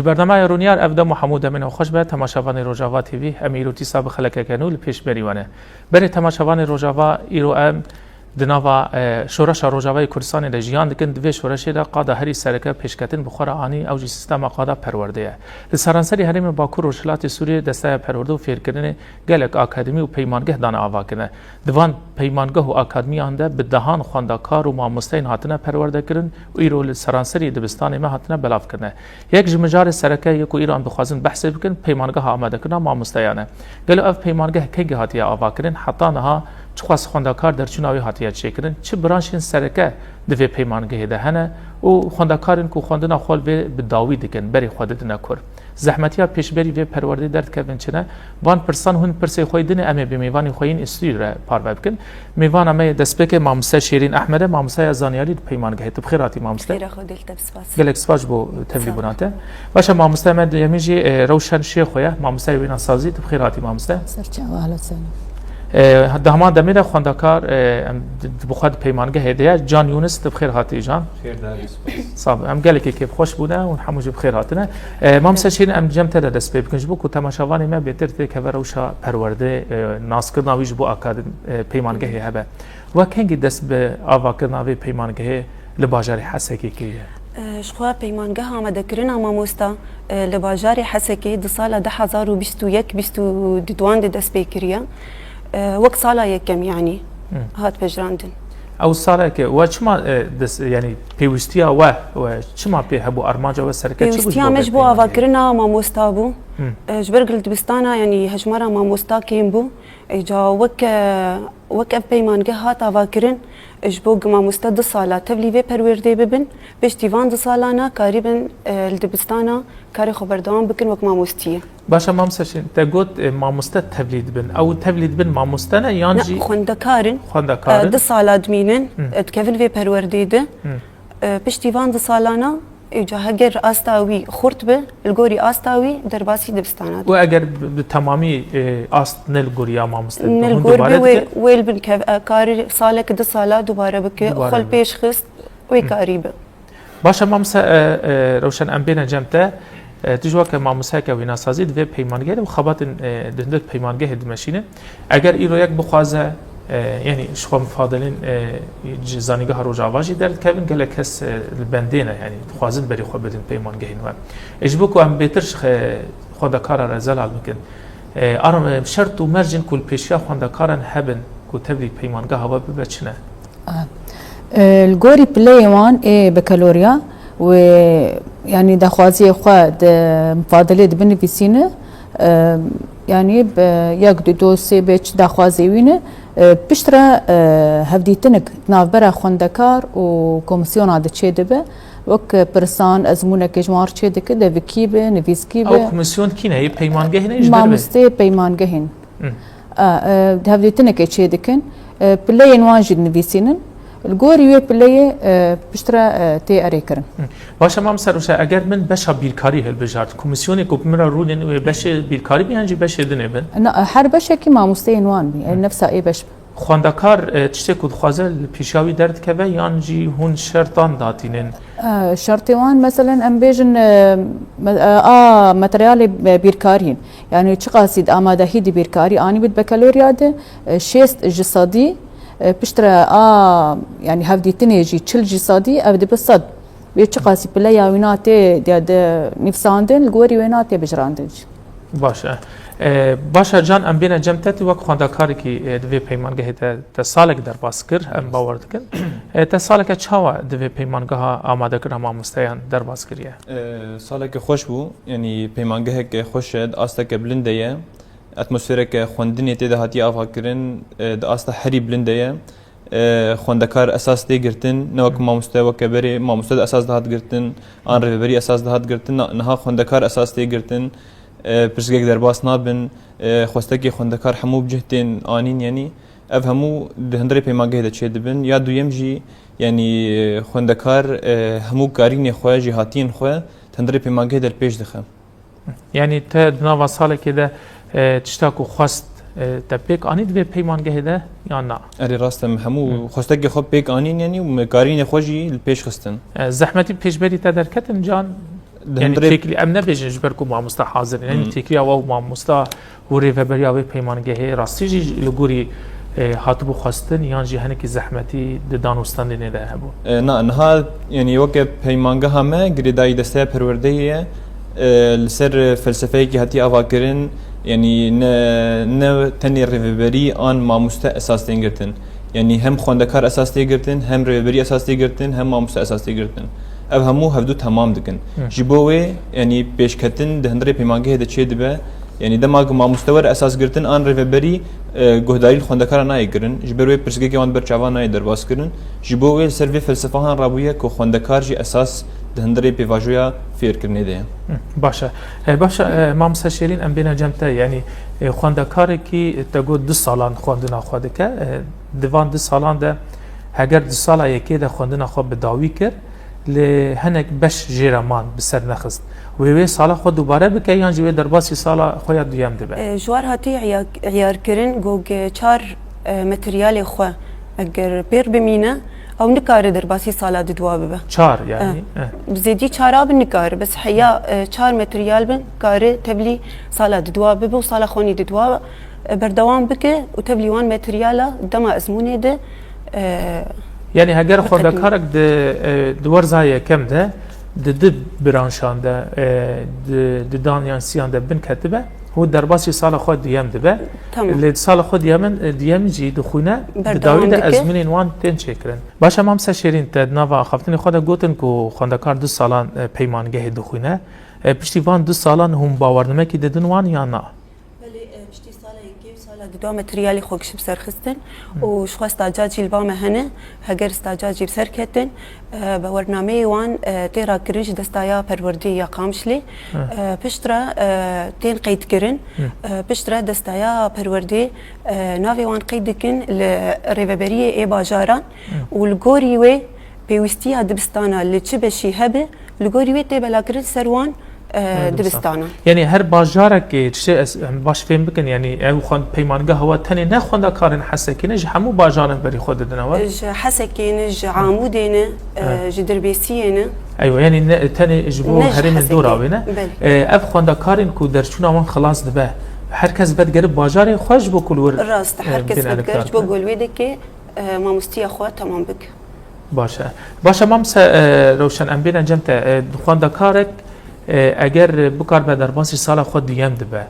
برنامه رونیار افدا محمود من خوش به تماشاوان روجاوا تیوی امیرو تیسا بخلک کنول پیش بریوانه بر تماشاوان روجاوا ایرو ام دنوا شورش روجاوای کردستان لجیان دکن دوی شورشی دا قاده هری سرکه پیشکتن بخور آنی اوجی سیستم قاده پرورده لسرانسری هرم باکور و شلات سوریه دسته پرورده و فیرکردن گلک آکادمی و پیمانگه دانه آوا کنه دوان پیمانگه و آکادمی آنده به دهان خواندکار و ماموستین هاتنه پرورده کردن و ایرو لسرانسری دبستان ما هاتنه بلاف کنه یک جمجار سرکه یکو ایران بخوازن بحث بکن پیمانگه ها آماده کنه ماموستیانه گلو اف پیمانگه کنگه هاتیه آوا کردن حتی نها چخواست خواندکار در چناوی هاتیه چه کردن چه برانشین سرکه دوی پیمانگه ده هنه و خواندکارن که خواندنا خال به داوی دکن بری خودت نکر زحمتیا پیشبری و پرورده درد کردن چنه وان پرسان هون پرسی خویدن امه به میوانی خوین استودیو را پارو بکن میوان امه دسپک ماموسته شیرین احمد ماموسته زانیاری پیمانگه تو بخیراتی ماموسته خیر خودت تبسپاس گلک سپاس بو تبلیغاته باشه ماموسته من یمیجی روشن شیخویا ماموسته وینا سازی تو بخیراتی ماموسته سرچه اهلا سلام دهمان دمیده خواندکار بخواد پیمانگه هدیه جان یونس بخیر هاتی جان خیر داری صاحب ام گله که خوش بوده و هموج بخیر هاتنه ما مسشین ام جمع تر دست بکنج بو کو تماشاوانی ما بهتر ته که وروشا پرورده ناسکر ناویج بو اکاد پیمانگه هبه و کنگی دست به آواکر ناوی پیمانگه لباجار حسکی کیه شخوا پیمانگه آماده کردن ماموستا لباجار حسکی دو سال 2021 22 دست بکریه وقت سالا یکم یعنی هات بجراندن او سالا که و چما دس یعنی پیوستیا و چما په هبو ارماجا و سرکه چه پیوستیا مش بو اواکرنا ماموستا بو جبرگل دبستانا يعني هجمرا ماموستا كيم بو اجا وك پیمانگه هات اواکرن اجبوگ ماموستا 2 سالا تبلیغ پرورده ببن بش دیوان 2 سالانا قریبا الدبستانا کاری خبردان بکن وک ماموستیه باشه مامسشین تگوت ماموستا تبلید بن او تبلید بن ماموستانه یانجی خوندکارن 2 سالا دمینن تکفل و پرورده ده بش دیوان 2 سالانا اجا هگر آستاوی خورد به الگوری آستاوی در باسی دبستانات و اگر به تمامی آست نلگوریا ماموستا نلگور به ویل بن کاری ساله که 2 سالا دوباره بکه خل پیش خست وی کاری به باشه مامسا روشن ام بین جمته تجوا که ماموسا که وینا سازی دوی پیمانگه و خبات دندت پیمانگه هدمشینه اگر ایرو یک بخوازه يعني شخو مفاضلين زانيگه روجاواجي درد كابن قال لك هس البندينه يعني خوازن بري خو بدن بيمان جهين و اجبوكو ام بيترش خدا كار رزال ممكن ارم شرط ومرجن كل بيشيا خدا كارن هبن كو تبلي بيمانگه هوا ببچنه الجوري بلاي وان بكالوريا و يعني دخوازي خد مفاضله بنفيسينه يعني يقدو دوسي بيش دخوازي وينه بشترا هفديتنك نافبرا خوندكار و كومسيون دچه دبه وك برسان ازمونه جمار چه دك ده وكيبه نفيسكيبه او كومسيون كينه هي پیمانگه هنا ايش مامسته پیمانگه هن هفديتنك چه دكن بلاي نواجد نفيسينن الجوري بلاي بشترا تي اريكرن باشه ما مسروشه اگر من بشا بیرکاری هل بجارد کمیسیون کوپمرا رولن و بش بیرکاری بیانجی بش دنه بن نه هر بشه کی ما مستینوان بی نفسه ای بش خواندکار تشته کود خوازل پیشاوی درد که و یانجی هون شرطان داتینن شرطوان مثلا ام بیجن ماتريال بیرکارین يعني چه قاصد آمادهی دی بیرکاری آنی بید بکالوریا ده شست جسادی بشترا يعني هفديتني يجي تشل جسادي ابدي بالصد بيتشقاسي بلا يا ويناتي دي نفساندن الجوري ويناتي بجراندج باشه جان ام بین جمتت وقت خواندکاری که دوی پیمانگه تا سالک در باس کر ام باور دکن تا سالک چاوا دوی پیمانگه ها آماده کر هم مستیان در باس کریه سالک خوش بو یعنی پیمانگه که خوش آستا که بلنده اتمسفیرک خوندنی تیده هاتی آفا کرن ده آستا حری بلنده خوندکار اساس دی گرتن نوک ماموسته و کبری ماموسته اساس دهات گرتن آن رهبری اساس دهات گرتن نها خوندکار اساس دی گرتن پرسگک در باس نابن خواسته خوندکار همو بجهتن آنین یعنی اف همو دهندری پیمانگه ده چه دبن یا دویم جی یعنی خوندکار همو کارین خواه جهاتین خواه دهندری پیمانگه در پیش دخم یعنی تا دنوا ساله که ده تشتاکو خواست تبیک آنید به پیمانگه ده یا نه؟ اری راستم همو خواسته که خوب پیک آنین یعنی و کارین خوشی پیش خستن زحمتی پیش بری تا درکتن جان يعني تكلي ام نبيجن جبركم مع مستا حاضر يعني تكلي او مع مستا وريفبريا و پیمانگه راستی جی لګوري هاتبو خواستن یان جی هنکی زحمتی د دانوستان نه ده هبو نه نه يعني وقت پیمانگه همه گریدای دسته پروردهیه لسر فلسفه کی هتی آواکرین يعني نه تنی ریوبری آن ماموستا اساس دینگرتن يعني هم خوندکار اساس دینگرتن هم ریوبری اساس دینگرتن هم ماموستا اساس دینگرتن اب همو هفدو تمام دکن جبوه يعني پیشکتن دهندره پیمانگه ده چه دبه يعني دماغ ماموستور اساس گرتن آن ریوبری گهداری خوندکار نای گرن جبروه پرسگه که آن برچاوان نای درباس کرن جبوه سروی فلسفه هان رابویه که خوندکار جی اساس دهندره پیواجویا فیر کرنه ده باشا باشا مام سشیرین ام بین جمتا يعني خوندکار کی تگو 2 سالان خوندنا خود که دوان 2 سالان ده اگر 2 سالا یکی ده خوندنا خود بداوی کر لهنك بش جيرمان بسر نخست وي سالا خود دوباره بك يان جوي درباسي سالا خويا ديام دبه جوار هاتي عيار كرن جوج 4 ماتريال خو اگر بير بمينه او نكار درباسي سالا دوا ببه 4 يعني بزيدي 4 بنكار بس حيا 4 ماتريال بن كار تبلي سالا دوا ببه وسالا خوني دوا بردوام بك وتبلي 1 ماتريالا دما ازمونه ده يعني هجر خوندکارک د ورزای کم ده د برانشان ده د دانیان سیان ده بن کتبه هو درباسی سال خود دیم دبه اللي سال خود دیم جی دخونه داوید ازمنین وان تن چکرن باشه مام سشیرین ته نوا خفتنی خود گوتن کو خوندکار 2 سالان پیمانگه دخونه پشتیوان 2 سالان هم باورنمه کی ددن وان یا نه دو ماتريالي خوكش بسر خستن وش خواست استعجاجي البامة هنا هجر استعجاجي بسر كتن بورنامي وان تيرا كرنج دستايا پروردي يا قامشلي بشترا تين قيد كرن بشترا دستايا پروردي نافي وان قيدكن لريفبريه اي باجاران والغوري وي بيوستيا دبستانا اللي تشبشي هبه الغوري وي تبلا كرن سروان دبستانا يعني هر باجارك شيء باش فهم بكن يعني او خوند پیمانگه هوا تنه نه خوندا کارن حسکینه ج همو باجارن بری خود دنوا ج حسکینه ج عامودینه ج دربیسینه ايوه يعني تنه اجبو هرم دوراوینه اف خوندا کارن کو درچونا من خلاص دبه هر کس بد گرب باجار خوش بو کول ور راست هر کس بد گرب بو گول ویده که ما مستی خو تمام بک باشه مامس روشن ام بین جمت خوندا کارک اگر بکار به درباسی سال خود دیم دبه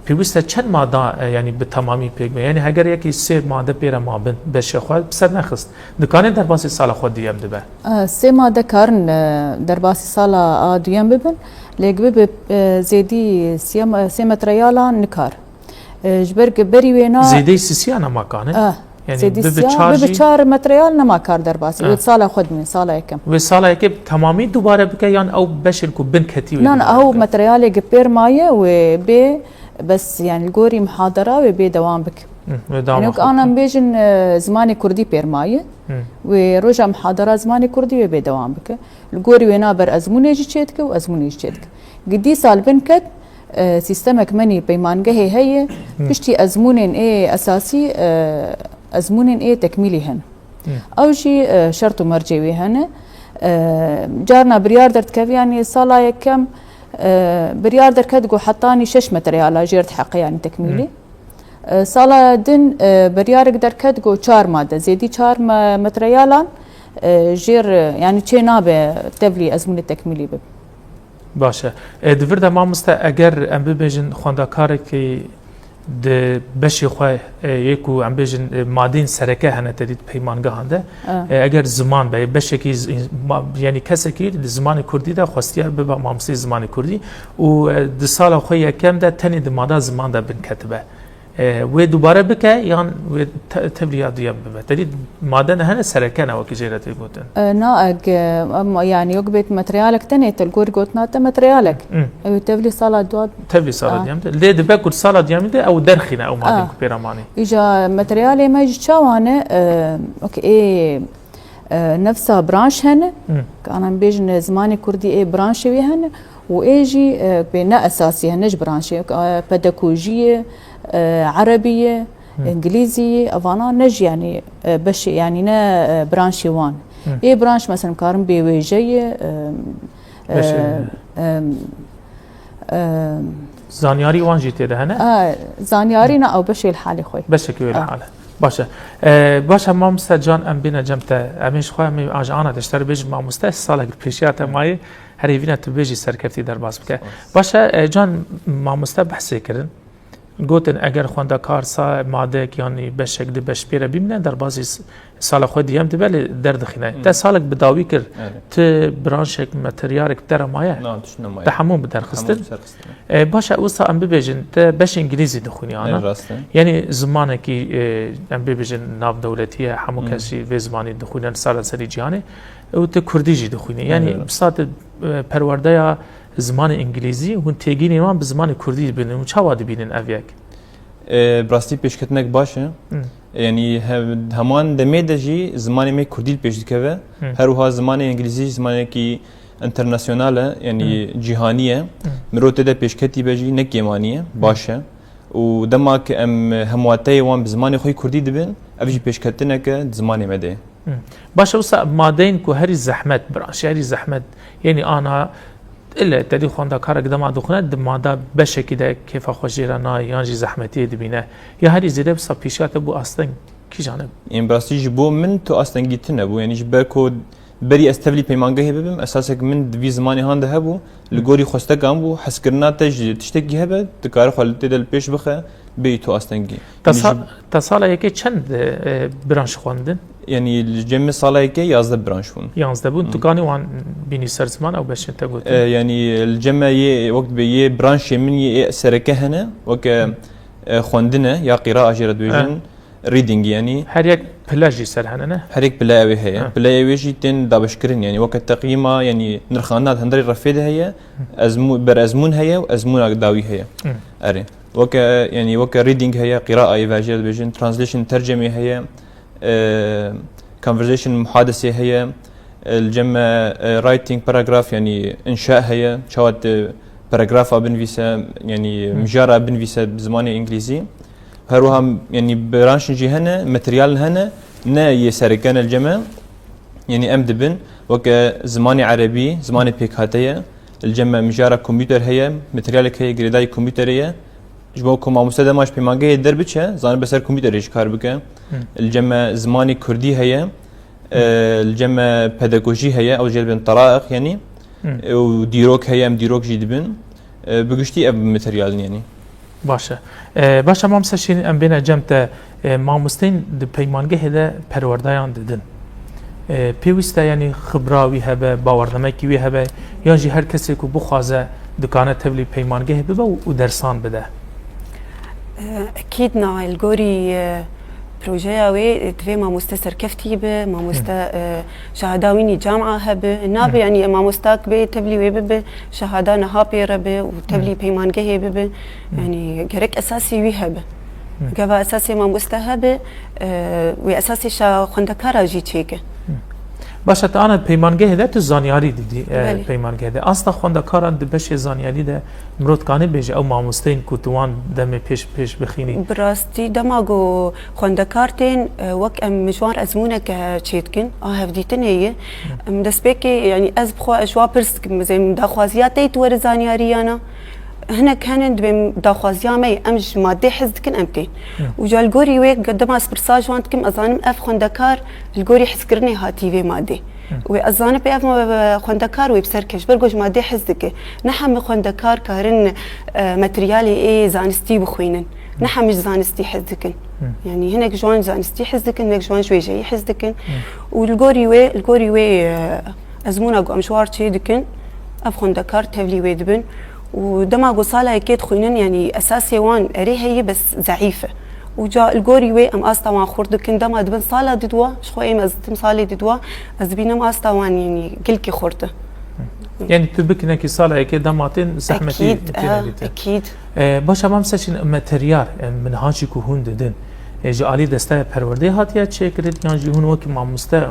پیوسته چند ماده یعنی به تمامی پیگه یعنی اگر یکی 3 ماده پیره ما بشه خود بسر نخست دکانه درباسی سال خود دیم دبه 3 ماده کارن درباسی سال دیم ببن لگه به زیدی 3 متریالا نکار جبرگ بری وینا زیدی سیانا ما کانه يعني بچار ماتريال نما كار درباسي وصاله خد من صاله كم وصاله كم تمامي دوباره بكيان او بشركو بنكتي لا هو ماتريال جبير مايه وبي بس يعني الجوري محاضره وبي دوام بك يعني انا بيجن زماني كردي بير مايه ورجع محاضره زماني كردي وبي دوام بك الجوري وينا بر ازموني جيتك وازموني جيتك قدي سال بنكت سيستمك مني بيمانجه هي بشتي ازمونين ايه اساسي ازمونين ايه تكميلي هن او شي شرط مرجوي هن جارنا بريار درت كيف يعني صاله كم بريار درت كدقو حطاني 6 متريال جيرت حق يعني تكميلي صاله دن بريار درت كدقو 4 ماده زيدي 4 متريالان جير يعني تشينابه تبلي ازمون التكميلي بب باشه دور ده ما مسته اگر ام ببیجن خواندکارکی د بشی خواه یکو ام ببیجن مادین سرکه هنه تدید پیمانگه هنده اگر زمان به بشی کی یعنی کسی کی زمان کردی ده خواستیه ببا مامسی زمان کردی و د سال خواه یکم ده تنی د ماده زمان ده بن کتبه و دوباره بکه یان و تبلیغات دیم ببه تدید ماده نه سرکه نه وکی جیرتی بودن نه يعني يقبت ماتريالك تاني تلقور قوتنا ماتريالك او تبلي صاله دواب تبلي صاله ديام ليه دبكر صاله ديام ده او درخنا او مادين بيراماني اجا ماتريالي ما يجي تشاوانه اوكي ايه نفسها برانش هنا كان بيجن زماني كردي ايه برانش ويهن وايجي بناء اساسي هنج برانش بيداغوجيه عربيه انجليزيه افانا نج يعني بش يعني نا برانشي وان اي برانش مثلا كارم بيويجيه زانیاری وان جی تیده هنه؟ زانیاری نه او بشی الحالی خوی بشه که ویل حاله باشه باشه ما مستجان ام بینه جمته امیش خواه امی آجانا دشتر بیج ما مسته سالک پیشیات مایی هری وینه تو بیجی سرکفتی در باز بکه باشه جان ما مسته بحثی کردن گوتن اگر خونده کار سا ماده یعنی بشک دی بش پیره بیمنه در بازی سال خود دیم دی بله درد خینه تا سالک بداوی کرد ت برانشک متریارک در مایه تا همون بدر خستن باشه اوسا ام ببیجن تا بش انگلیزی دخونی آنا یعنی زمانه کی ام ببیجن ناو دولتیه همو کسی و زمانی دخونن سال سری جهانه و تا کردی جی دخونی یعنی بسات پرورده یا زمان انگلیزی و تیگینی ما به زمان کردی بینن و چه وادی بینن اویک براستی پیشکتنک باشه یعنی همان دمیده جی زمانی می کردی پیش دکوه هر وها زمان انگلیزی زمانی کی انترناسیوناله یعنی جهانیه مروت ده پیشکتی بجی نکیمانیه باشه و دما که ام همواتی وان به زمان خوی کردی دبن اوجی پیشکتنک زمانی مده باشه وسا مادین کو هری زحمت براش هری زحمت یعنی آنها إلا تدي خوندا كارك دما دخونه دما دا بشكل ده كيف خوشيرانا يانجي زحمتي دبينه يا هذه زيادة بس بيشات أبو أصلاً كي جانب يعني براسي جبو من تو أصلاً جيتنا أبو يعني جبكو بري استفلي بيمانجه ببم أساسك من في زماني هانده هبو لجوري خستك أمبو حسكرنا تشتكي هبه تكار خالد تدل بيش بخه بيتو أصلاً جي تصال يكي چند برانش خواندن يعني الجمع صالة كي يازده برانشون يازده بون تقاني وان بيني سرزمان أو باش انت قلت يعني الجمع وقت بيه برانش من سركه هنا وك خواندنه يا قراءة جرد ويجن ريدينج يعني هر يك بلاجي سر هنا هر يك بلاوي هي بلاوي جي تن دابشكرين يعني وقت تقييمه يعني نرخانات هندري رفيده هي أزمون برأزمون هي وأزمون داوي هي أري وك يعني وك ريدينج هي قراءة يفاجرد ويجن ترانسليشن ترجمة هي conversation محادثة هي الجمع writing paragraph يعني إنشاء هي شوات paragraph بنفيسة يعني مجارة بنفيسة بزماني إنجليزي هروها يعني برانش جي هنا ماتريال هنا نا يساركان الجمع يعني أمدبن وك زماني عربي زماني بيكاتية الجمع مجارة كمبيوتر هي ماتريالك هي جريداي كمبيوتر هي جبوكم مع مستداماش بمانجه دربتشه زان بسر كمبيوتر ايش كار بك الجمع زماني كردي هي الجمع بيداغوجي هي او جلب طرائق يعني وديروك هي ام ديروك جدبن بغشتي اب ماتريال يعني باشه باشه ما مسشين ام بين جمت ما مستين د بيمانجه هدا پروردایان ددن پیوسته يعني خبراوي هبه باورنمکی وی هبه یانجی هر کسی کو بخوازه دکانه تبلی پیمانگه ببه و درسان بده أكيد نا الجوري بروجيا وي تفي ما مستسر كفتي به ما مست شهاداويني جامعة هبه نابي يعني ما مستاك به تبلي وي به شهادة نهابي ربه وتبلي بيمان جه به يعني جرك أساسي وي هبه جوا أساسي ما مستهبه وأساسي شا خندكارا جي تشيك باشه تا آن پیمانگه هده تو زانیاری دیدی پیمانگه هده اصلا خونده کاران دبش زانیاری ده مرد کانی بیجه او ماموستین کتوان دم پیش بخینی براستی دماغو خونده کارتین وک ام مجوار ازمونك تشيتكن هفديتن هي دسبيكي يعني از بخو اشوا برسك زي داخوازياتي تور زانياريانا هنا كان داخوازيا مي امج مادي حزدكن امتين وجا الجوري ويك قدام اسبرساج وانتكم ازانم اف خندكار الجوري حسكرني هاتي في مادي وازانم بي اف خندكار ويبسركش برجوج مادي حزدك نحم خندكار كارن ماتريالي اي زانستي بخوينن نحم مش زانستي حزدكن يعني هناك جوان زانستي حزدكن هناك جوان شوي جاي حزدكن والجوري وي ازمونا قو مشوار تشيدكن اف خندكار تبلي ويدبن ودماغو صالة كيد خوينن يعني أساسي وان أري هي بس ضعيفة وجاء الجوري وي أم أستا وان خوردكن دما دبن صالة ددوا شخوي مزتم صالة ددوا أزبينم أستا وان يعني كلكي خورته يعني تبكنا كي صالة كيد دماتين زحمتي أكيد باش أمام سشين ماتريال من هانشي كهون ددن جالي دسته پرورده هاتیه چه کرد یعنی هون وقتی ما مسته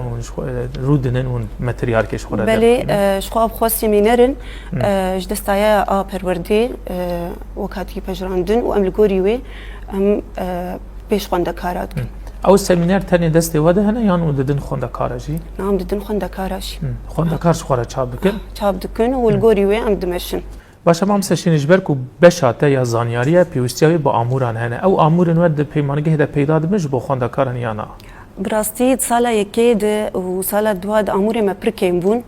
رودنن اون ماتریال کش خورده بله شخواب خواستی مینرن جدستایا پرورده وقتی پجراندن و ام لگوری وی ام پیش خونده کارات او سمینار تنی دست وده هنه یان وددن خوندکارجی نعم ددن خوندکارش خوندکارش خوره چاب بکن چاب دکن و الگوری وی ام دمشن باشه ما مسشینش برکو بشاته یا زانیاریه پیوستیاوی با آموران هنه او آمورن ود پیمانگه ده پیدا دمش با خوندکارن یا نه براستي سالا يكيد وسالا دواد اموري ما بركيم بون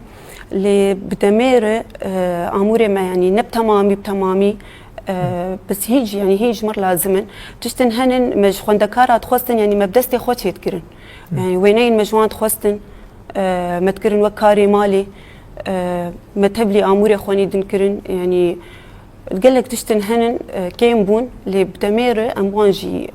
اللي بدمير اموري ما يعني نبتمامي بتمامي بس هيج يعني هيج مر لازمن تشتن هنن مج خوندكارات خوستن يعني ما بدستي خوتي تكرن يعني وينين مجوان خوستن ما تكرن وكاري مالي ما تبلي اموري خوني دنكرن يعني تقلك تشتن هنن كيم بون اللي بدمير اموانجي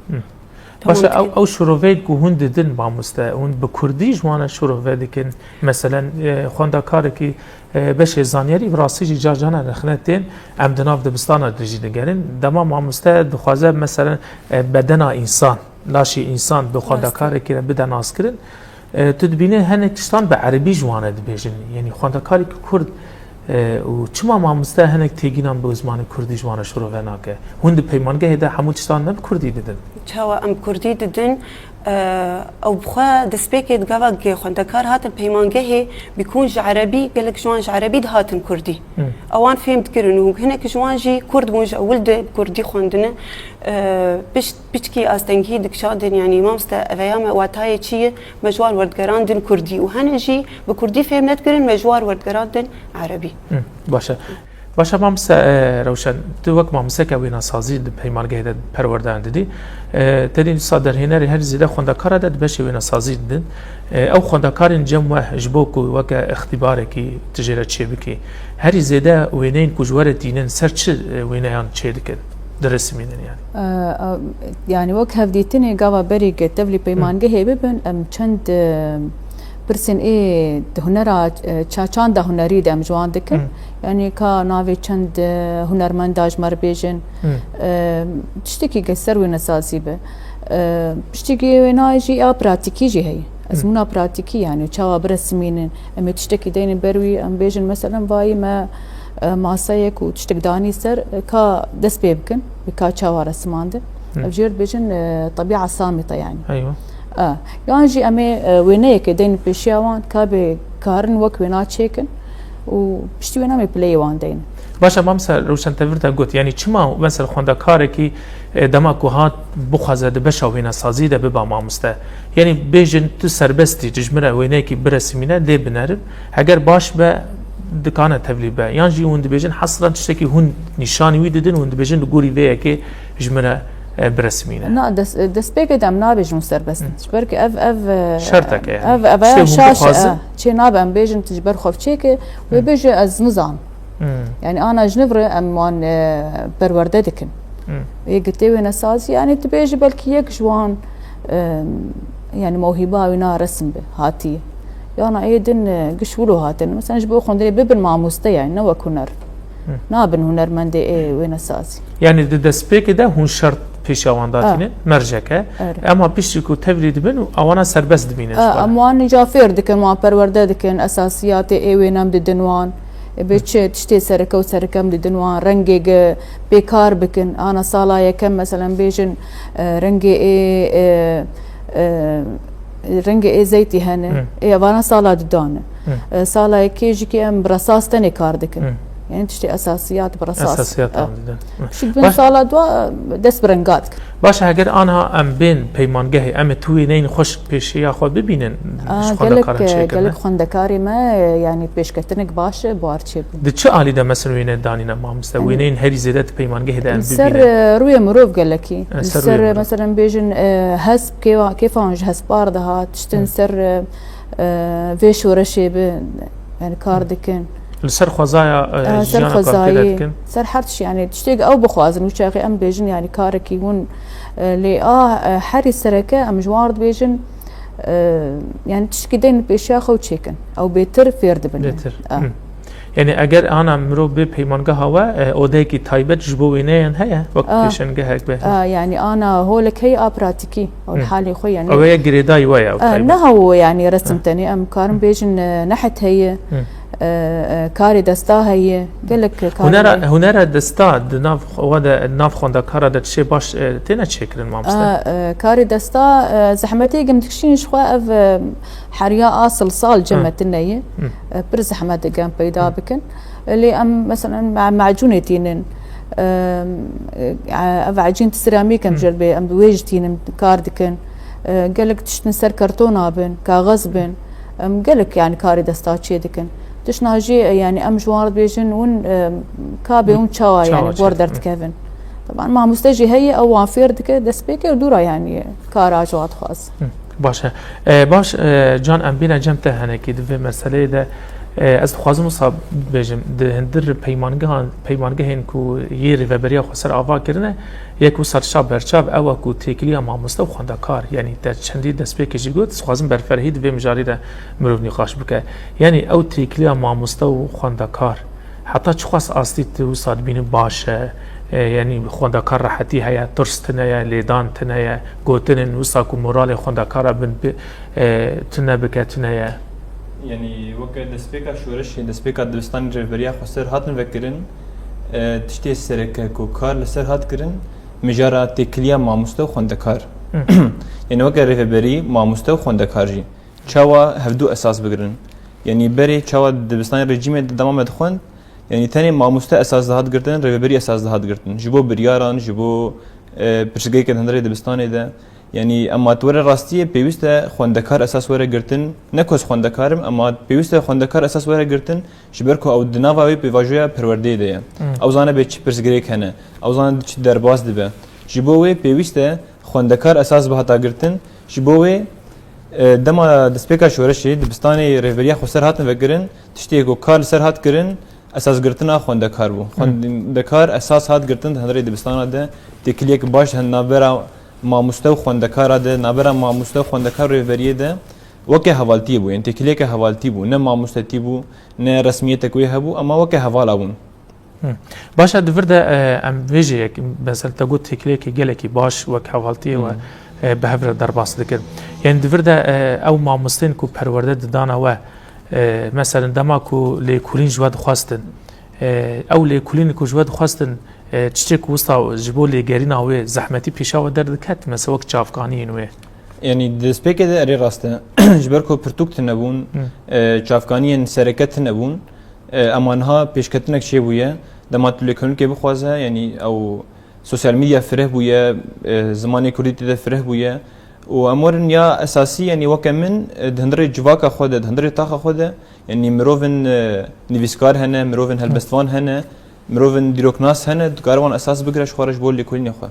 باشه او شروعید که هند دن با مسته هند به کردی جوانه شروعیدی که مثلا خواندکاری که بشه زانیاری براستی جاجانه نخنتین ام دناف دبستان درجی دگرین دما ما مسته دخوازه مثلا بدن انسان لاشی انسان به خواندکاری که بدن آسکرین تدبینه هنه تشتان به عربی جوانه دبیجن یعنی خواندکاری که کرد و چما ما مستهنك تيجينام بزمان كردي جوانا شروع وناك هند پیمانگه ده همون چستان نب كردي ددن چاوا ام كردي ددن او بخوا دسبيكي دغاوك خوندكار هاتن پیمانگه بيكون عربي قالك جوان عربي هاتن كردي اوان فهمت كرنو هناك جوان جي كرد مونج ولد كردي خوندنا بيشكي استنجي دكشادن يعني ما مست ايام واتاي تشي مجوار وردگراندن كردي وهنجي بكردي فهمت كرن مجوار وردگراندن عربي باشه ما مس روشن تو وقت ما مسك وینا سازی پیمانگه ده پروردن دیدی تدین صادر هنری هر زیده خوندکار ده بشه وینا سازی دن او خوندکارین جمع جبوک و که اختباری کی تجربه چه بکی هر زیده وینین کجوار دینن سر چه وینایان چه دکن درس مینن يعني وقت هفديتني قاوا بريق تبلي پیمانگه ببن ام چند برسن ايه هنرا چاچان ده هنری ده ام جوان دکن يعني كا ناوي چند هنرمنداج مربيجن تشتكي قسر وين اساسي به تشتكي وين جي ا براتيكي جي هي ازمونا براتيكي يعني تشاوا برسمين ام تشتكي دين بروي ام بيجن مثلا باي ما ماسايك وتشتك داني سر كا دس بيبكن بكا تشاوا رسماند بجير بيجن طبيعه صامته يعني ايوه يعني جي امي وينيك دين بيشيوان كابي كارن وك وينا تشيكن وبشتي وينا مي بلاي وان دين باشه ما مثلا روشن تفرتا قلت يعني چما مثلا خوندکاری کی دماغ هات بخوازه ده بشه وینا سازی ده ببا ما مسته يعني بیجن تو سربستی جمره وینه کی برسمینه لی بنرب اگر باش به دکانه تبلیبه يعني جي هند بیجن حصرا تشتكي هند نشانی ویددن هند بیجن گوری ویه کی جمره برسمینه نا دس بيك دام نابج مستربس برك اف شرطك يعني اف شاش شي ناب ام بيجن تجبر خوف تشيك وبيجي از نظام يعني انا جنبر ام وان برورده دكن يقتي وين اساس يعني تبيجي بلكي يك جوان يعني موهبه ونا رسم به هاتي يعني ايدن قشولو هاتن مثلا جبو خوندري ببن مع مستي يعني نو كنر نابن هنر مندي ايه وين اساسي يعني دس بيك ده هون شرط پیشاوانداتینه مرجکه اما پیشی کو تولید بن اوانا سربست بینه اموان جافر دکن ما پرورده دکن اساسیات ایوینم ددنوان بچ تشتي سركه وسركم ددنوان رنگي بكار بكن انا صالا يكم مثلا بيجن رنگي رنگي زيتي هنا اي وانا صالا ددانه صالا كيجي كي ام برصاص تاني كار دكن يعني تشتي اساسيات برصاص اساسيات شو بن صالا دوا دس برنگات باشه اگر آنها ام بین پیمانگه ام توی نین خوش پیشی خود ببینن قالك خوندکاری ما يعني پیشکتنک باشه بارچه ده چه عالی ده مثلا وینه دانینا ما مستوینین هری زیده پیمانگه ده ام ببینن سر روی مروف قالكي سر مثلا بيجن حسب كيف انج حسبار ده تشتن سر فيش ورشي يعني كاردكن السر خزايا سر خزايا سر حرتش يعني تشتيق او بخوازن وشاغي ام بيجن يعني كارك يكون لي حري سركه ام جوارد بيجن يعني تشكي دين بيشاخو تشيكن او بيتر فيرد بن بيتر يعني اگر انا مرو به پیمانگه هوا اوديكي تايبت جبوينين هيا وقت بيشنگه هيك به يعني انا هولك هي ابراتيكي او الحالي خو يعني او هي جريداي ويا او نه هو يعني رسمتني ام كارم بيجن نحت هي كاري دستا هي قال لك هنر دستا ناف ودا ناف خوندا كارا دت شي باش تينا تشكرن ما مست كاري دستا زحمتي قم تكشين شخوا اف حريا اصل صال جمت النيه بر زحمتي قم بيدا بكن اللي ام مثلا مع معجونتين اف عجينه السيراميك ام جربي ام بويجتين كاردكن قال لك تشتن سر كرتونه بن كاغذ بن قال لك يعني كاري دستا تشي دكن تشناجي يعني ام جوارد بيجن ون كابي ون تشاوا يعني بوردرت كيفن طبعا ما مستجي هي او وافير دك دسبيكر دورا يعني كارا جوات خاص باشه باش جان ام بينا جمته هنكي دفي مساله ده از خوازم صاب بجم ده هندر پیمانگهن کو یری و بریا خسر آوا کرنه یک وسط شاب برچاو او کو تکلیه ما مستو خواندکار یعنی در چندی دسپیک جیگوت خوازم بر فرهید و مجاری ده مرو نقاش بکه یعنی او تکلیه ما مستو خواندکار حتی چخواس آستی تو صاد بین باشه یعنی خواندکار راحتی هیا ترستنه لیدان تنه گوتن وسا کو مورال خواندکار بن تنه بکتنه يعني وقت دسبيكا شورش دسبيكا دبستان جبريا خسر هاتن فكرن تشتي السركة كوكار لسر هات كرن مجارة تكليا ما مستو خندكار يعني وقت ريفبري ما مستو خندكار جي شوا هفدو اساس بقرن يعني بري شوا دبستان رجيم دمام دخون يعني ثاني ما مستو اساس هات قرتن ريفبري اساس هات قرتن جبو برياران جبو برشقي كان هندري دبستان ده يعني اما تور راستيه بيوسته خوندکار اساس وره گرتن نکوس خوندکارم اما بيوسته خوندکار اساس وره گرتن جبرکو او دناوی بواجویا پرورده ده او زانه به پرسگری کنه او زانه درباز ده جبوی بيوسته خوندکار اساس به تا گرتن جبوی دما دسپیکا شورشی دبستانی ریوریا خسر هاتن وگرن تشتی کو کار سر هات کرن اساس گرتنا خوندکار بو خوندکار اساس هات گرتن هندری دبستان ده تکلیک باش هنابرا ما مستو خوندکار ده نبرم ما مستو خوندکار ریوریه ده وکه حوالتی بو یعنی تکلیه که حوالتی بو نه ما مستی بو نه رسمیت کوی هبو اما وکه حوالا بون باشه دورده ام ویژه مثلا تقول تکلیه که گله کی باش وک حوالتی و به هفر در باس دکر یعنی دورده او ما مستین کو پرورده دانا و مثلا دما کو لیکولین جواد خواستن او لیکولین کو جواد خواستن تشتك وسطا جبولي جارينا هو زحمتي بيشاو درد كات مسوك تشافقاني نوي يعني دسبيك ده اري راسته جبركو برتوك نبون تشافقاني شركت نبون امانها بيشكتنك شي بويا دما تليكون كي بخوازها يعني او سوشيال ميديا فره بويا زماني كوريتي ده فره بويا وامورن يا اساسي يعني وكمن دهندري جواكا خود دهندري طاقه خود يعني مروفن نيفيسكار هنا مروفن هلبستوان هنا مروفن ديروكناس هنا دكاروان اساس بقرش خارج بول لكل نخوا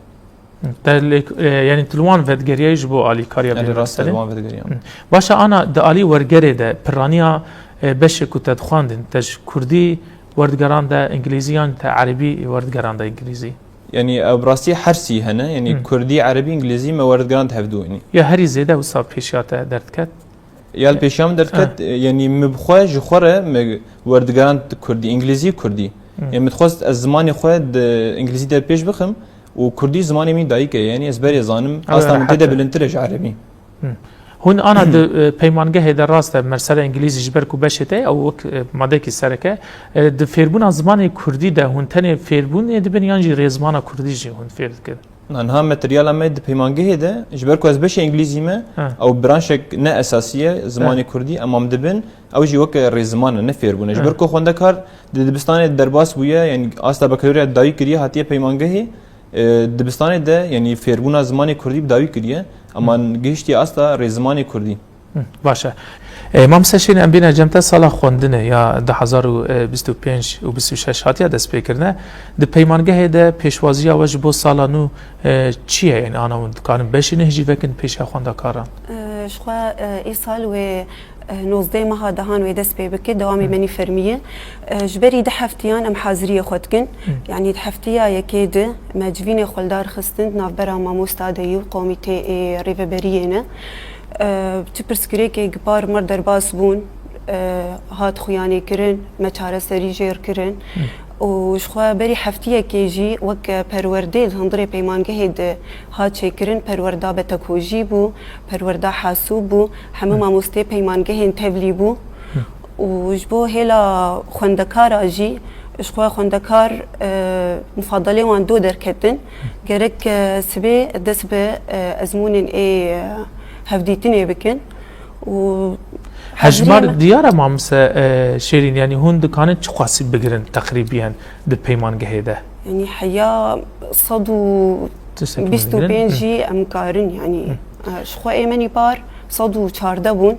يعني تلوان فدگريا جبو علي كاريا بالراس تلوان فدگريا باشا انا د علي ورگري ده برانيا بش كنت تخواندن تج كردي وردگران ده انجليزيان تا عربي وردگران ده انجليزي يعني براسي حرسي هنا يعني كردي عربي انجليزي ما وردگران تهفدو يعني يا هري زيده وصاب بيشاته دردكت يا البيشام دردكت يعني مبخوا جخوره وردگران كردي انجليزي كردي يعني متخوست الزمان خود انجليزي ده بيش بخم وكردي زماني مين دايكه يعني اسبري زانم اصلا مبتدا بالانترج عربي هون انا پیمانگه هدا راست مرسله انگلیزی جبرکو بشته او ماده کی سرکه د فیربون زمان کردی ده هون تنه فیربون دبن یانجی رزمان کردی جی هون فیر کرد انها ماتريال ما د پیمانگه هدا جبرکو از بش انگلیزی ما او برانش نه اساسيه زمان کردی امام دبن او جي وك رزمان نه فیربون جبرکو خونده کار د دبستان درباس بویا يعني اصلا بکالوریا دای کریه هاتیه پیمانگه دبستان ده يعني فیربون زمان کردی بداوی کریه اما گشتی اصلا رزمان کردی باشه ما مسشین ام بین جمتا سال خوندنه یا 2025 و 26 هاتیه دست پیکرنه د پیمانگه ده پیشوازی اوج بو سالانو چیه یعنی آنا اون کارم بشینه هجی وکن پیش خونده کارم شخوا ای سال و 19 ماه دهان و دست پی بکه دوامی منی فرمیه جبری ده هفتیان ام حاضری خود کن یعنی ده هفتیا یکی ده مجوین خلدار خستند نافبرا ماموستا دیو قومیته ریوبریه نه چه پرسکری که گبار مر در باز بون هات خویانی کرن مچاره سری جیر کرن و شخوا بری هفتیه که جی وک پرورده هندره پیمانگه ده هات چه کرن پرورده بتکوجی بو پرورده حاسوب بو همه ماموسته پیمانگه هن تبلی بو وجبو هلا خوندكار اجي اشخوا خوندكار مفضله وان دو دركتن جرك سبي دسبه ازمون اي هفديتني بكن و هجمار ديارة مامسا شيرين يعني هون دكانت شو خاصي بقرن تقريبا ببيمان جهده يعني حيا صدو بيستو بينجي امكارن يعني شخوا ايماني بار صدو چارده بون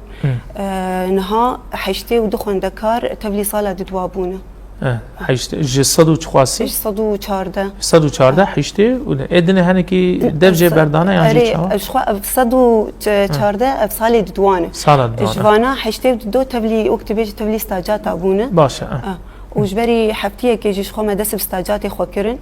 نها حشتي ودخون دكار تبلي صالة دوابونه حشت جسدو چخواسی صدو چارده 114 حشته و ادنه هنکی دفجه بردانه یعنی چه شخوا صدو چارده افصال دوانه سال دوانه جوانا حشتي دو تبلي اكتبيج تبلي استاجات ابونه باشه وجبري حبتيه كيجي شخوا مدرسه استاجات خوكرن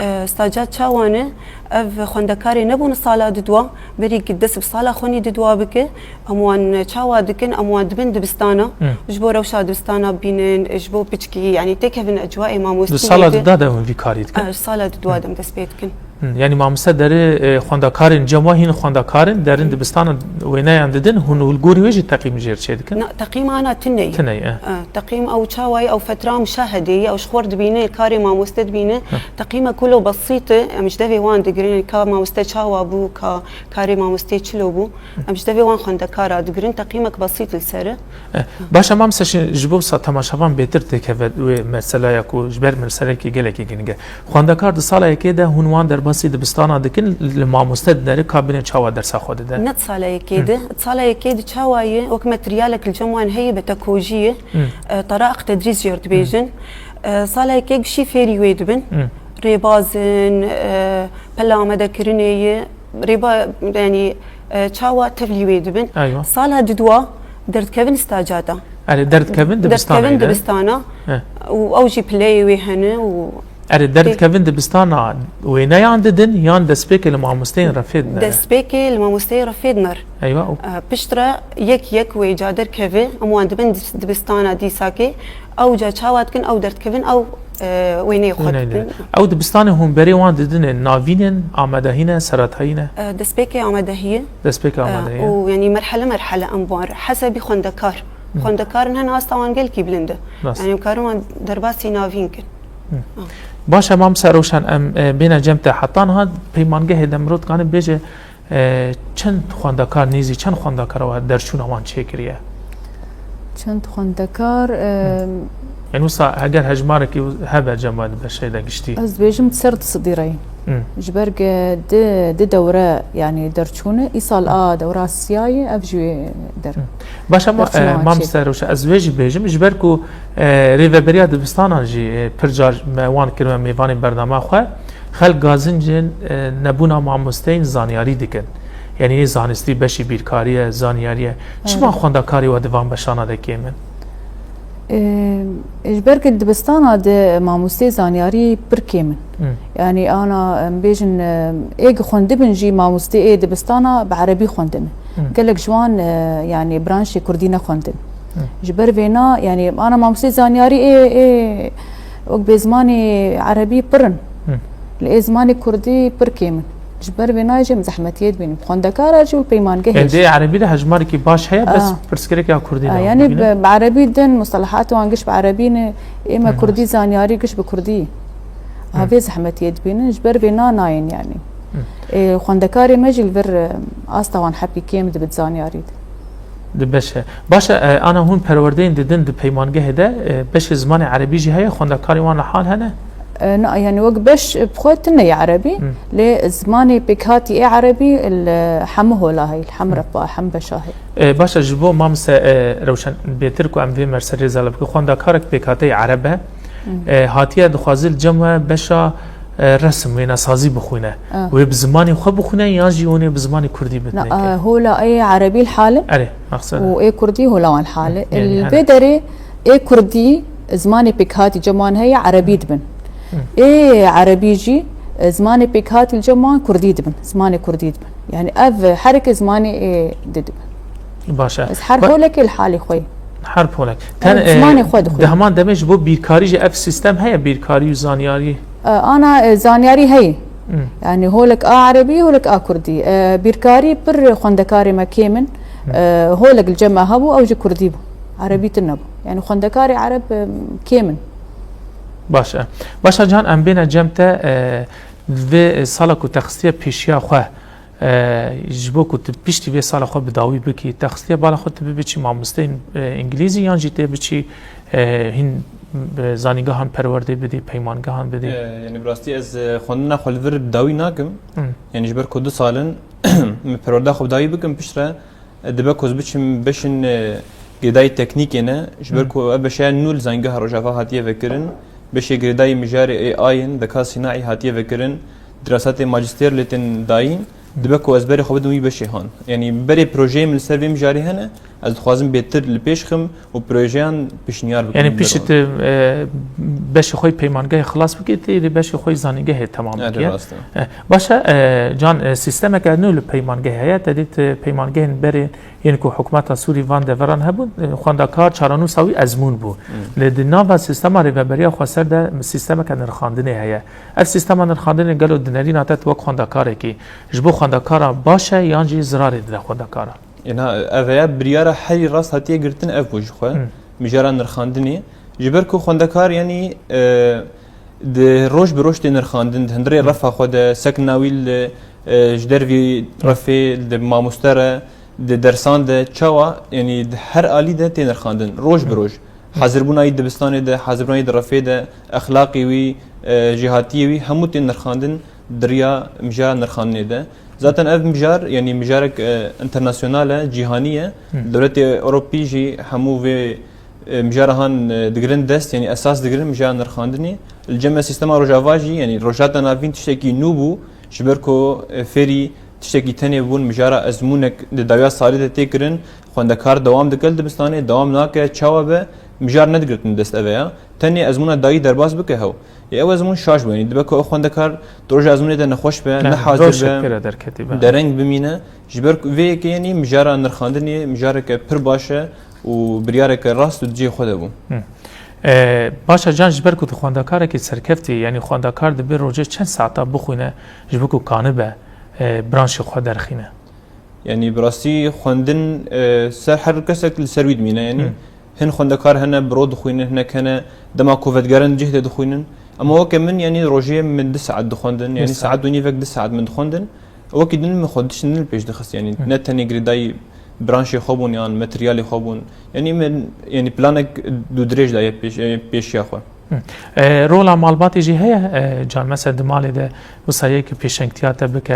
استاجات شاوانه اف خوندكاري نبون الصاله ددوا بري قدس بصاله خوني ددوا بك اموان شاوا دكن اموان دبن دبستانا جبو روشا دبستانا بينن جبو بيچكي يعني تكفن اجواء ما مستوي الصاله ددا في كاريت الصاله ددوا دم تسبيتكن يعني ما مسدر خوندكارن جماهين خوندكارن درين دبستان وينا ينددن هون الجوري وجه تقييم جير شيدكن لا تقييم انا تني تقييم او شاوي او فتره مشاهديه او شخور دبينه كاري ما مستد بينه تقييمه كله بسيطه مش دافي وان دغرين كا ما مستد شاوا بو كاري ما مستد شلو بو مش دافي وان خوندكار دغرين تقييمك بسيط لسره باشه ما مسش جبو تماشاوان بهتر تكفد ومساله يكو جبر مساله كي گلكي گنگه خوندكار د ساله كده هون وان در بس دبستان دكن لما مستد در كابينه چاوا درس خود ده نت ساله كده ساله كده چاواي وك ماتريالك الجموان هي بتكوجيه طرائق تدريس جرد بيجن ساله كده شي فيري ويدبن ريبازن بلا مدى كرنيه ريبا يعني چاوا تفلي ويدبن أيوة. ساله ددوا درد كفن استاجاتا درد كفن دبستان درد كفن دبستانا واوجي بلاي وهنا و درد كفن دبستان وينا يانددن يان دسبيك المامستين رفيد دسبيك المامستين رفيد نر ايوه بشترا يك ويجادر كفي اموان دبن دبستان دي ساكي او جا چاواتكن او درد كفن او ويني خدن او دبستان هم بري وان ددن نافينن آمدهينه سراتهينه دسبيك آمدهيه دسبيك آمدهيه ويعني مرحله انبار حسب خوندكار خوندكار هنا استوان قال كي بلنده يعني كارون درباسي نافينكن باشه مام سروشن ام بین جمت حتان ها پیمانگه دمرود کان بیجه چند خواندکار نیزی چند خواندکار و درشون آوان چه کریه چند خواندکار يعني وصا اگر هجمارك هبه جمال بشي دقشتي از بيجم سرد صديري جبرق د دوره يعني درچونه ايصال دوره سياي افجوي در باشا ما مستروش ازواج بيجم جبركو ريفبريا دبستان جي برجار وان كلمه ميوان برنامه خو خلق غازنجن نبونا مامستين زانياري دكن يعني زانستي بشي بيركاريه زانياريه شما خوندكاري و دوام بشانا دكيمن اجبرك دبستانا د ماموستي زانياري بركيمن يعني انا بيجن ايج خوندبن جي ماموستي اي دبستانا بعربي خوندم قال لك جوان يعني برانشي كردينا خوندم جبر فينا يعني انا ماموستي زانياري اي وقت بزماني عربي برن لازماني كردي بركيمن جبر فينا جم زحمتيت بين خوندكار جو بيمان جهش دي عربي ده هجمار كي باش هي بس برسكرك يا كردي يعني بعربي دن مصطلحات وانقش بعربي اما كردي زانياري قش بكردي هذه زحمتيت بين جبر فينا ناين يعني خوندكاري مجل بر استوان حبي كيم دبت زانياري دبشه باشه انا هون پروردين ددن د پیمانگه ده بش زمان عربي جي هي خوندكاري وان حال هنا يعني وقت باش بخوتنا عربي لزماني بكاتي اي عربي الحمه لا هي الحمرة حم بشاهي باشا جبو مامس روشن بيتركو ام في مرسل رزالب خوندكارك بكاتي عربه هاتيه دخوازل جمع بشا رسم وينا سازي بخونه وبزماني خو بخونه ياجي وني بزماني كردي بتنك لا هو لا اي عربي الحاله مقصد واي كردي هو لا الحاله البدري اي كردي زماني بكاتي جمان هي عربي دبن ايه عربي جي زماني بيكات الجمع كردي دبن زماني كردي دبن يعني اف حركه زماني ايه دبن باشا بس حرف لك الحالي خوي حرف لك زماني خود خوي دهمان دمج بو بيركاري جي اف سيستم هي بيركاري وزانياري انا زانياري هي يعني هو لك عربي هو لك كردي بيركاري بر خوندكاري ما كيمن هو لك الجمع هبو او جي كردي بو عربي تنبو يعني خوندكاري عرب كيمن باشا جان ام بين جمتا و سالك تخصيص بيشيا خو جبو كنت بيشتي في سال خو بداوي بكي تخصيص بالا خو تبي مامستين انجليزي يان جيتي بچي هن زانيگاهان پرورده بدی پیمانگاهان بدی يعني براستي از خوندنا خلفر بداوي ناكم يعني جبر كود سالن پرورده خو بداوي بكم بشرا دبا كوز بشن گدای تکنیک نه جبر کو بشه نول زانگاه روجافا هاتیه فکرن بشه گدای مجار ای آین ذکا صناعی هاتیه فکرن دراسات ماجستير لتن داين دبكو ازبري خو بدوي بشي هون يعني بري بروجي من سيرفي مجاري هنا از خوازم بيتر لبيشخم و بروجيان بيشنيار بكم يعني بيشت باش خوي بيمانگاه خلاص بكيتي باش خوي زانيگاه تمام كيا باشا جان سيستم كانو لبيمانگاه هيا تديت بيمانگاه بري ينكو حكومات سوري وان دفران هبو خواندکار چارانو ساوي ازمون بو لدناوا سيستم ريفبريا خسر ده سيستم كان رخاندنه هيا اف سيستم رخاندنه قالو دنرين اتت وك خواندکار كي جبو خواندکار باشه يانجي زرار ده خواندکار يعني هذا بريارة حي راس هاتيه قرتن افوج خو مجارا نرخاندني جبركو خوندكار يعني د روش بروش نرخاندن هندري رفع خود سكناويل جدر في رفي د مامستره د درسان د چوا يعني هر آلي ده تنرخاندن روش بروش حاضر بوناي دبستان ده حاضر بوناي درفي ده اخلاقي وي جهاتي وي همو تنرخاندن دريا مجا نرخاندني ده ذاتن اف مجار يعني مجارك انترناسيونال جهانيه دولت اوروبي جي همو في مجارهان دقرن دست يعني اساس دقرن مجار نرخاندني الجمع سيستم روجافاجي يعني روجاتا نافين تشتكي نوبو شبركو فيري تشتكي تاني بون مجارا ازمونك داويا صاري تيكرن خوندكار دوام دكل دبستاني دوام ناكه تشاوبه مجار ندقرتن دست اويا تاني ازمونه داي درباس بك هو يا ازمون شاش بني دبكو خوندكار دروج ازمونه ده نخوش به نه حاضر به درنگ بمينه جبر في يعني مجارا نرخاندني مجارك پر باشه و بريارك راست دجي خود بو باشا جان جبر کو خوندکار کی سرکفتی یعنی خوندکار د بیر روزه چند ساعت بخونه جبکو کانبه برانش خو درخینه يعني براستي خوندن سر هر کسک لسروید مینه يعني هن خوندکار هنا برود خوینه هنا کنه دما کوفتگرن جهد دخوینن اما هو كمان يعني روجيه من 10 ساعات دخوندن يعني ساعات وني فك 10 ساعات من دخوندن هو كيدن ما خدش نل بيش دخس يعني نتني غريداي برانشي خوبون يعني ماتريالي خوبون يعني من يعني بلانك دو دريج داي بيش يا خو رولا معلومات جي هي جان مثلا دمال ده وسایه که پیشنگتیات بک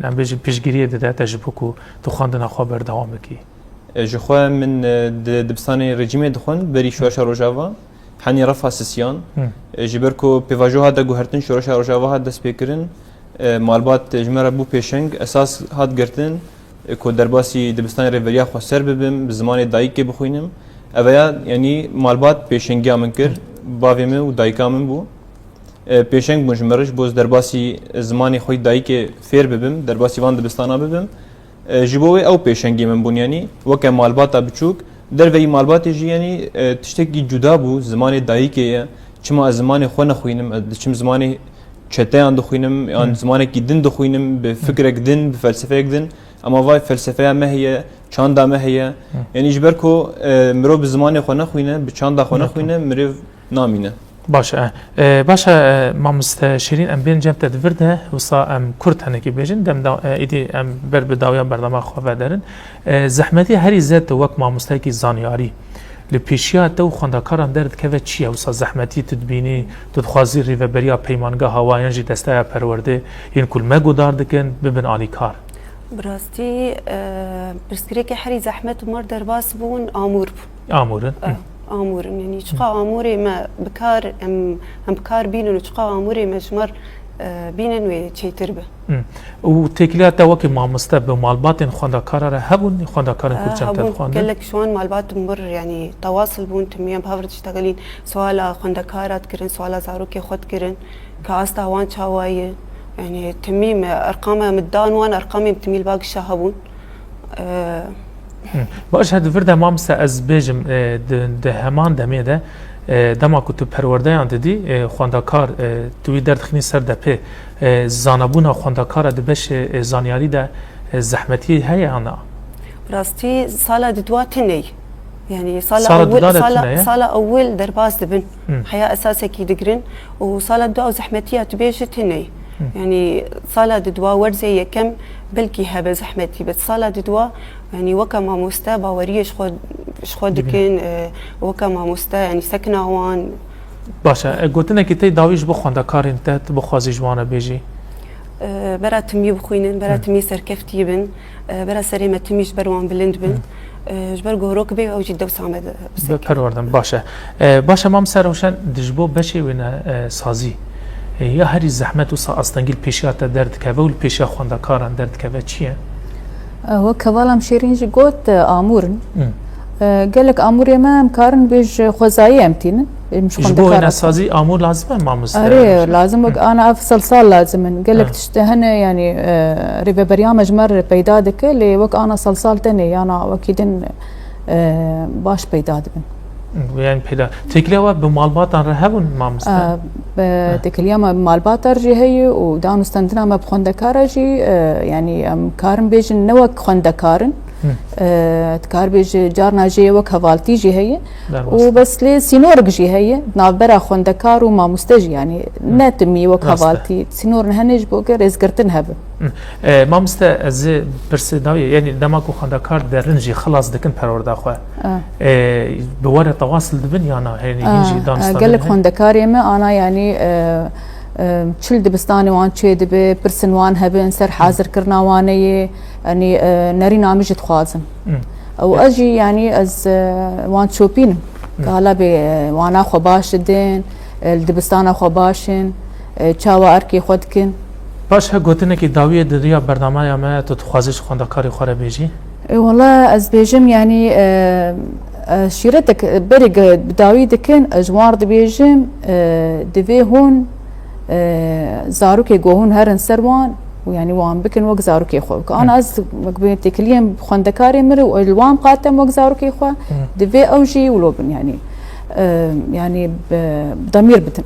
ام بيجي پیشگیری ده تجربه تو خواندن خبر دوام کی جو خو من دبستاني رجيمي دخون بري شوشه روجاوا حني رفع سيسيان جبركو بيفاجو هذا جوهرتن شورش روجاوا هذا سبيكرن معلومات جمره بو بيشنگ اساس هاد گرتن کو درباسي دبستان ريفيريا خو سر ببم بزمان دايك بخوينم اويا يعني معلومات بيشنگيا منكر باويم و دايكامن بو بيشنگ مجمرش بوز درباسي زماني خوي دايك فير ببم درباسي وان دبستانا ببم جبوي او بيشنگي من بون يعني وك معلومات بچوك در وی معلومات جی یعنی تشتکی جدا بو زمان دایکه چما زمان خو نخوینم چم زمان چته اند خوینم یا زمان کی دین دخوینم به فکر دین به فلسفه دین اما وای فلسفه ما هي چاندا ما هي یعنی جبرکو مرو به زمان خو نخوینه به چاندا خو نخوینه مرو نامینه باشه ما مستشارین ام بین جمع تدورده وصا ام کرد هنگی بیشن دم ایدی ام بر بداویا برنامه خواه دارن زحمتی هری زد وقت ما مستکی زانیاری لپیشیات دو خواندکاران درد که چیه وصا زحمتی تدبینی تدخوازی ریوبریا پیمانگاه هوا یعنی دسته پرورده یعنی کل مگو داردکن ببن آلی کار براستي برسكري كحري زحمة مر درباس بون آمور آمورن آمور يعني شقا آموري ما بكار هم بكار بينن وشقا آموري مجمر بينن وشي تربه و تكليات وكي مع مستب معلومات خواندكار هبون خواندكار كل خواندن قال لك شلون معلومات مر يعني تواصل بون تميم بهافر تشتغلين سؤال خواندكارات كرن سؤال زاروكي خد كرن كاستا وان شاوايه يعني تميم ارقامها مدان وان ارقامي بتميل باقي الشهبون باشهد فرده ما مست از بيجم ده همان دمه ده دما كنت پرورده اند دي خواندکار توی درد خنی سر ده په زانبون خواندکار ده بش زانیاری ده زحمتی هي انا راستي سالا دوا تني يعني صالة دولة صالة أول درباز دبن حياة أساسا كي دقرن وصالة دوا زحمتية تبيجت هني يعني صالة دوا ورزي كم بلكي هبه زحمتي بس صالة دوا يعني وكا ما مستا وريش خود كن وكا ما مستا يعني سكنة وان باشا قلتنا كي داويش بو خوندكار انت بخوازي جوانا بيجي برا تمي بخوينن برا تمي سركفتي بن برا سريمة تميش بروان بلند بن جبر جوروك بي او جدا وسامد بروردن باشا باشا مام سروشن دجبو بشي وين سازي يا هري زحمت وصا استنجل بيشات درد كبه والبيشا خوندكاران درد كبه چيه هو كوالام شيرينج قوت آمورن قال لك آمور ما مكارن بيج خوزايا امتين مش جبو هنا سازي آمور لازم ما مستعد أري لازم أنا أفصل صال لازم قال لك تشتهنا يعني ربا بريامج مر بيدادك اللي وك أنا صلصال تاني أنا وكيدن باش بيداد بن يعني بيدا تكليوا بمعلومات عن رهبون ما مستعد تكليوا بمعلومات رجي هي ودانو استندنا ما بخندكارجي يعني كارن بيج نوك خندكارن تكار بيج جارنا جي وك هفالتي جي هي وبس لي سينور جي هي نابرا خوندكار وما مستجي يعني ناتمي وك هفالتي سينور نهنج بوكر رزقرتن هبه ما مستا از برسداوي يعني دماغو خوندكار درنجي خلاص دكن پروردا خو بوره تواصل دبن يعني هيجي دانستان قال لك خوندكار يما انا يعني چل دبستاني وان چه دبي برسن وان هبن سر حاضر كرنا واني يعني نري نامج تخوازم او اجي يعني از وان شوبين قال بي وانا خو باش دين الدبستان خو باشن چاوا اركي خودكن باش قلتنا كي داويه دريا برنامج ما تتخوازش خوندكاري خوره بيجي والله از بيجم يعني شيرتك برق بداوي دكن اجوار دبيجم دفي هون زاروكي جوهون هرن سروان ويعني وان بكن وق زاروكي خو انا از مقبل تكليم خوندكاري مر والوان قاتم وق زاروكي خو دفي اوجي ولوبن يعني بضمير بتن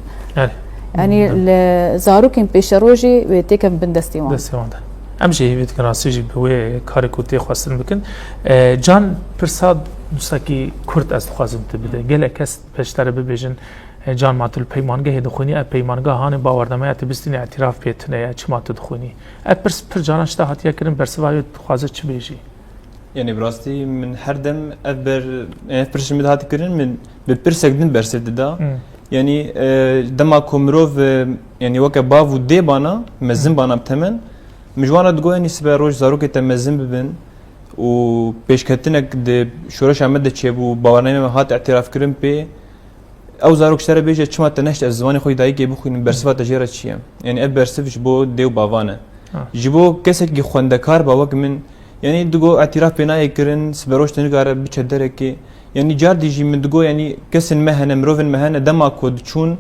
يعني زاروكين بيشروجي ويتيكم بندستيوان امشي بيت كراسيجي بوي كاريكوتي خواستن بكن جان برساد نساكي كرد از خوازم تبده گله کس پشتر ببیجن جان ماتل پیمانگه دخونی ا پیمانگه هان باوردمه تبستین اعتراف پیتنه چ مات دخونی ا پرس پر جانش تا هاتیا کرن برسوای خوازه چ بیجی يعني براستي من هردم أبر يعني فرش مدهات كرين من ببرسك دين برسد دا يعني دما كومروف يعني وك باف ودي بانا مزن بانا بتمن مجوانا تقول يعني سبا روج زاروك تمزن ببن و بيشكتنك د شورش عمد تشيبو باورنامه هات اعتراف كرين بي او زاروك شتر بيجي چما تنشت از زماني خوي دايكي بخوين برسفا تجيره چيا يعني اب برسفش بو ديو باوانه جيبو كسك خوندكار باوك من يعني دغو اعتراف بناي كرن سبروش تنقار بچدركي يعني جار ديجي من دغو يعني كسن مهنه مروفن مهنه دما كود چون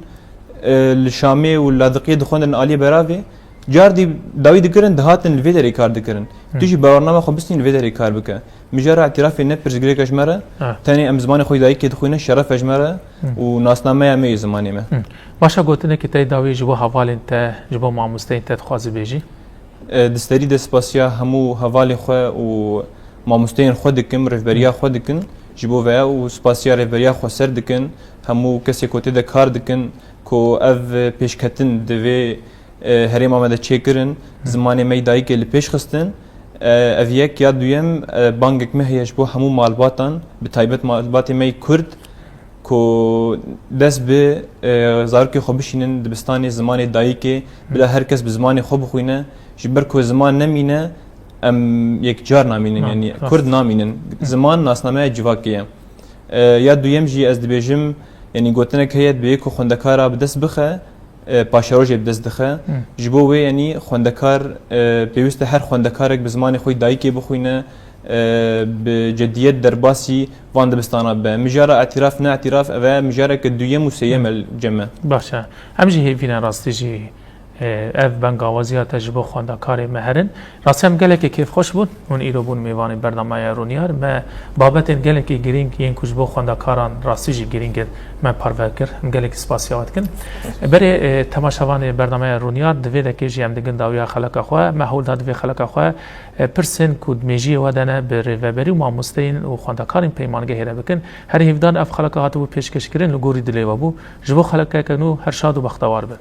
الشامي واللاذقيه دخون الاليه براوي جار دي داوي دكرن دهاتن الفيدر ريكارد دكرن تيجي برنامج خو بسنين الفيدر ريكارد بك مجرى اعتراف نبرز غريك اجمره ثاني ام زمان خوي دايك دخوينا شرف اجمره وناسنامه مي زماني ما باشا قلتنا كي تاي داوي جبو حوال انت جبو ماموستين انت تخوازي بيجي دستري دسباسيا همو حوالي خو و ماموستين خودكم رهبريا خودكن جبو ويا و سباسيا رهبريا خو سر دكن همو كسي كوتي د كار دكن كو اف بيشكتن دوي هريما ماده چيكرن زماني مي دايك اللي پیش خستن اويك يا دويم بانگك مهيش بو همو مالباتان بتايبت مالباتي مي كرد كو دس به زاركي خو بشينن دبستاني زماني دايك بلا هر کس بزماني خو بخوينه جبر كو زمان نمينه ام يك جار نامينن يعني كرد نامينن زمان ناسنامه جواكيه يا دويم جي از دبيجم يعني گوتنك هيت بيكو خوندكارا بدس بخه پاشروج بدست دخه جبو وی یعنی خوندکار پیوسته هر خوندکارک به زمان خوی دایکی بخوینه بجدیت درباسی وان دبستانا به مجاره اعتراف نه اعتراف و مجاره که دویم و سیم الجمع باشه همجی هی فينا راستي جي ev bengavaziyat tecrübe xwandakarê me herin. Rastem gelekê kêfxweş bûn hûn îro bûn mêvanê bernamaya Rûniyar me babetên gelekî girîng yên ku ji bo xwendakaran rastî jî girîngin me parve kir em gelekî spasiyat dikin. Berê temaşevanê bernamaya Rûniyar divê dekê jî em digin dawiya xeleka xwe me hewl da divê xeleka xwe pirsin ku mêjiyê we de ne bi rêveberî û mamosteyên û xwendakarên peymangehê re bikin. Her hêvdan ev xeleka hatibû pêşkêşkirin li gorî dilê we bû ji bo xelekeke nû her şad û bextewar be.